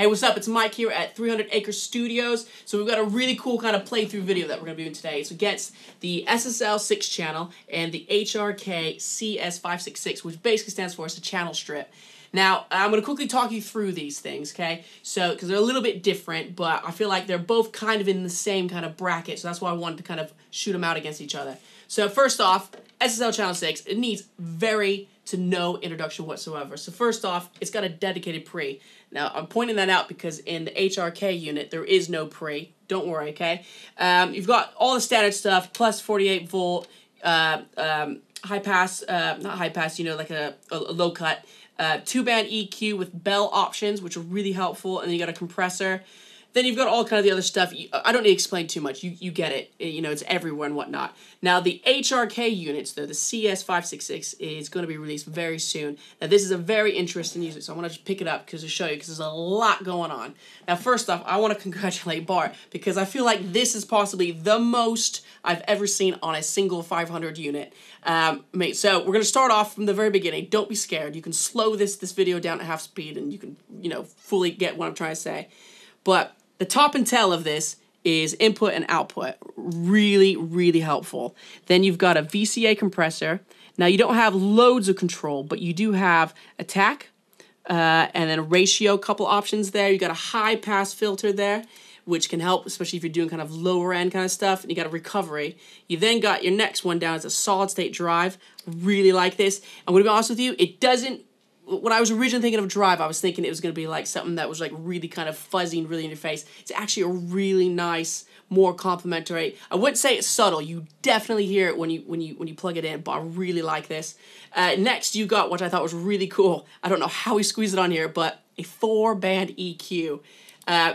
Hey, what's up? It's Mike here at 300 Acre Studios. So we've got a really cool kind of playthrough video that we're going to be doing today. It's against the SSL SiX Channel and the HRK CS566, which basically stands for it's a channel strip. Now, I'm going to quickly talk you through these things, okay? So, because they're a little bit different, but I feel like they're both kind of in the same kind of bracket, so that's why I wanted to kind of shoot them out against each other. So, first off, SSL Channel SiX, it needs very to no introduction whatsoever. So, first off, it's got a dedicated pre. Now, I'm pointing that out because in the HRK unit, there is no pre. Don't worry, okay? You've got all the standard stuff, plus 48 volt, high pass, not high pass, you know, like a low cut. 2-band EQ with bell options, which are really helpful, and then you got a compressor. Then you've got all kind of the other stuff. I don't need to explain too much. You get it. You know, it's everywhere and whatnot. Now, the HRK units, though, the CS566 is going to be released very soon. Now, this is a very interesting unit, so I want to just pick it up to show you because there's a lot going on. Now, first off, I want to congratulate Bart because I feel like this is possibly the most I've ever seen on a single 500 unit. So we're going to start off from the very beginning. Don't be scared. You can slow this video down at half speed and you can, you know, fully get what I'm trying to say. But the top and tail of this is input and output. Really, really helpful. Then you've got a VCA compressor. Now, you don't have loads of control, but you do have attack and then a ratio, couple options there. You got a high pass filter there, which can help, especially if you're doing kind of lower end kind of stuff, and you got a recovery. You then got your next one down as a solid state drive. Really like this. I'm going to be honest with you, it doesn't, when I was originally thinking of drive, I was thinking it was going to be like something that was like really kind of fuzzy and really in your face. It's actually a really nice, more complimentary. I wouldn't say it's subtle. You definitely hear it when you plug it in, but I really like this. Next, you got what I thought was really cool. I don't know how we squeezed it on here, but a 4-band EQ.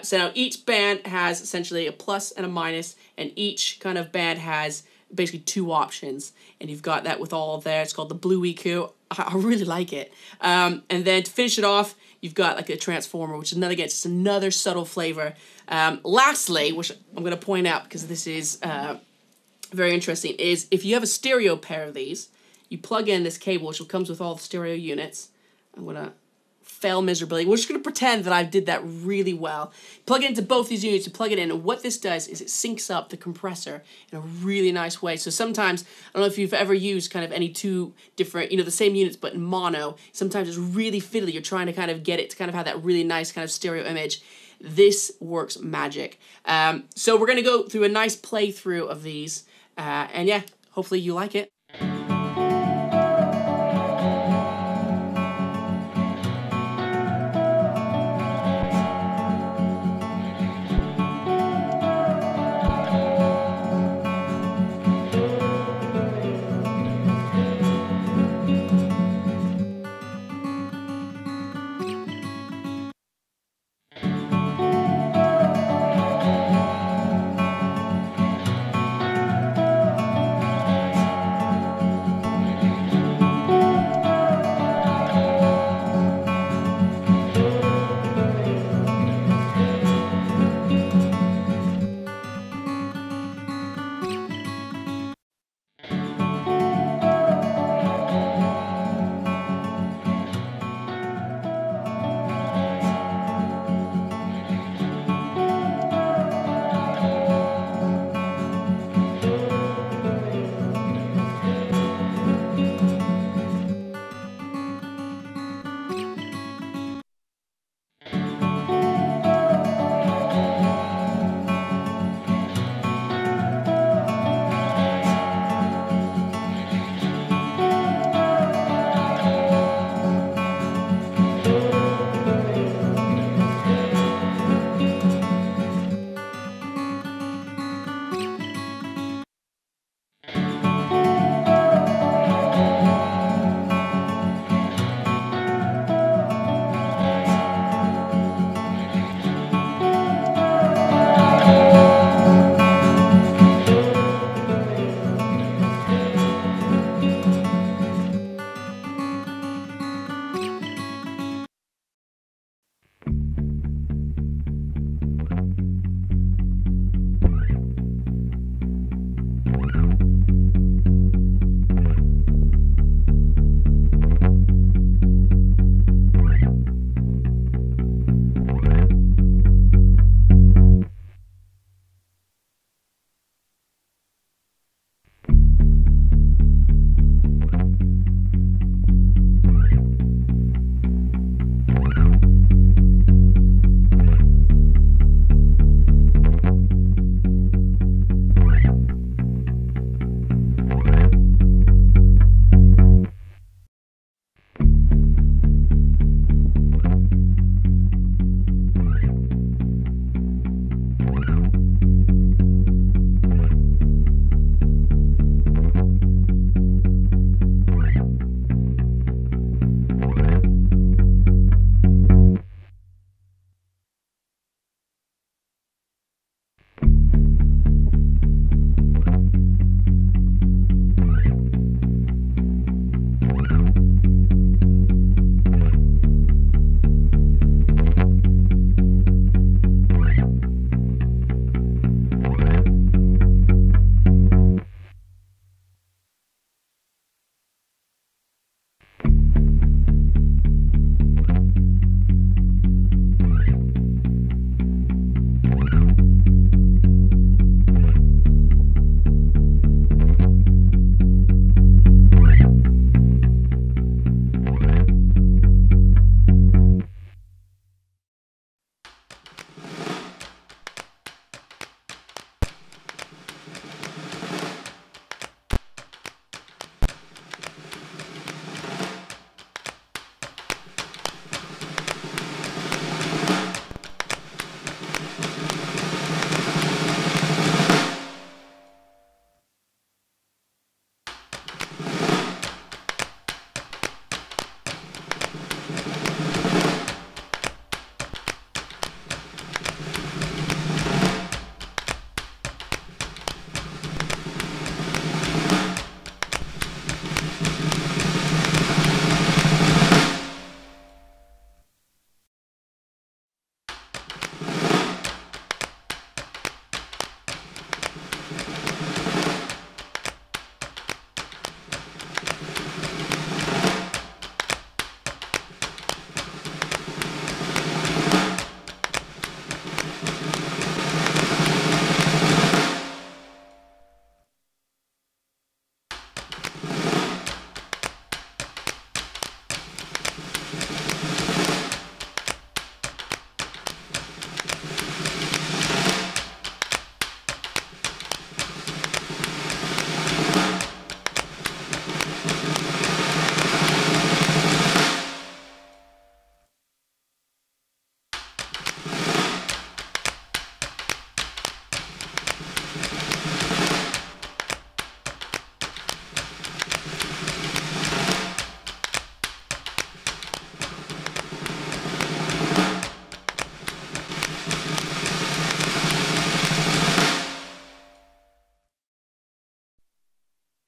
So now each band has essentially a plus and a minus, and each kind of band has basically 2 options, and you've got that with all there. It's called the blue EQ. I really like it. And then to finish it off, you've got like a transformer, which is just another subtle flavor. Lastly, which I'm going to point out because this is very interesting, is if you have a stereo pair of these, you plug in this cable, which comes with all the stereo units. I'm going to fail miserably. We're just going to pretend that I did that really well. Plug it into both these units, you plug it in, and what this does is it syncs up the compressor in a really nice way. So sometimes, I don't know if you've ever used kind of any 2 different, you know, the same units but in mono, sometimes it's really fiddly. You're trying to kind of get it to kind of have that really nice kind of stereo image. This works magic. So we're going to go through a nice playthrough of these, and yeah, hopefully you like it.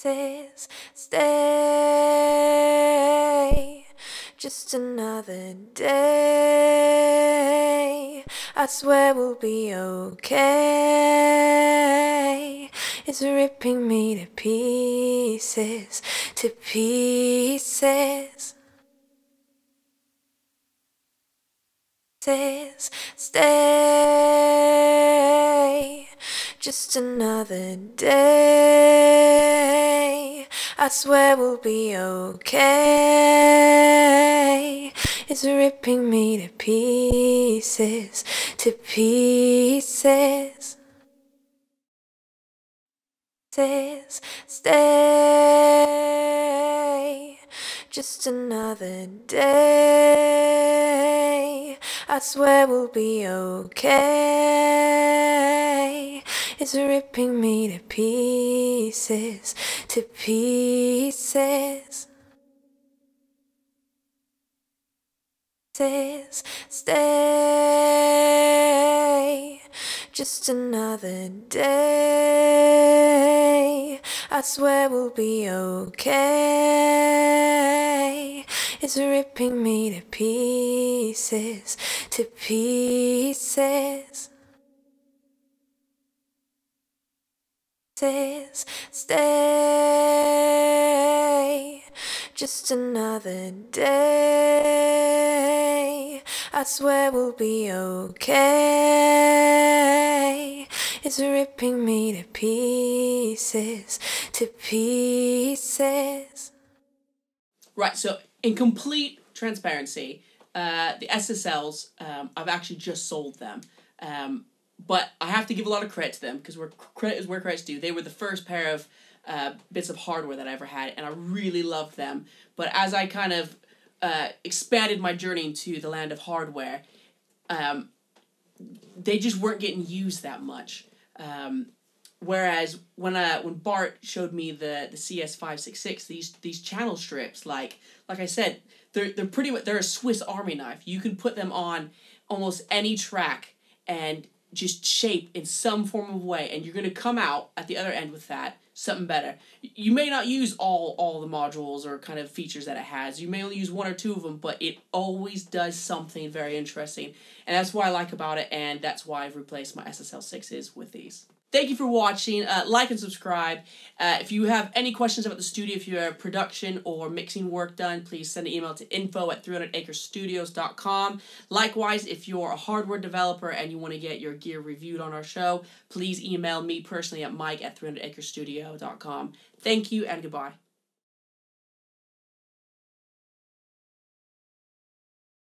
says stay. Just another day. I swear we'll be okay. It's ripping me to pieces, to pieces. Says stay. Just another day. I swear we'll be okay. It's ripping me to pieces, to pieces. Says stay. Just another day. I swear we'll be okay. It's ripping me to pieces, to pieces. Says stay. Just another day. I swear we'll be okay. It's ripping me to pieces, to pieces. Says stay. Just another day. I swear we'll be okay. It's ripping me to pieces, to pieces. Right, so in complete transparency, the SSLs, I've actually just sold them. But I have to give a lot of credit to them, because credit is where credit's due. They were the first pair of bits of hardware that I ever had, and I really loved them. But as I kind of expanded my journey into the land of hardware, they just weren't getting used that much. Whereas when Bart showed me the CS566, these channel strips, like I said, they're pretty much, they're a Swiss Army knife. You can put them on almost any track and just shape in some form of way, and you're going to come out at the other end with that something better. You may not use all the modules or kind of features that it has. You may only use one or two of them, but it always does something very interesting, and that's what I like about it, and that's why I've replaced my SSL SiXs with these. Thank you for watching. Like and subscribe. If you have any questions about the studio, if you have production or mixing work done, please send an email to info@300acrestudios.com. Likewise, if you're a hardware developer and you want to get your gear reviewed on our show, please email me personally at mike@300acrestudio.com. Thank you and goodbye.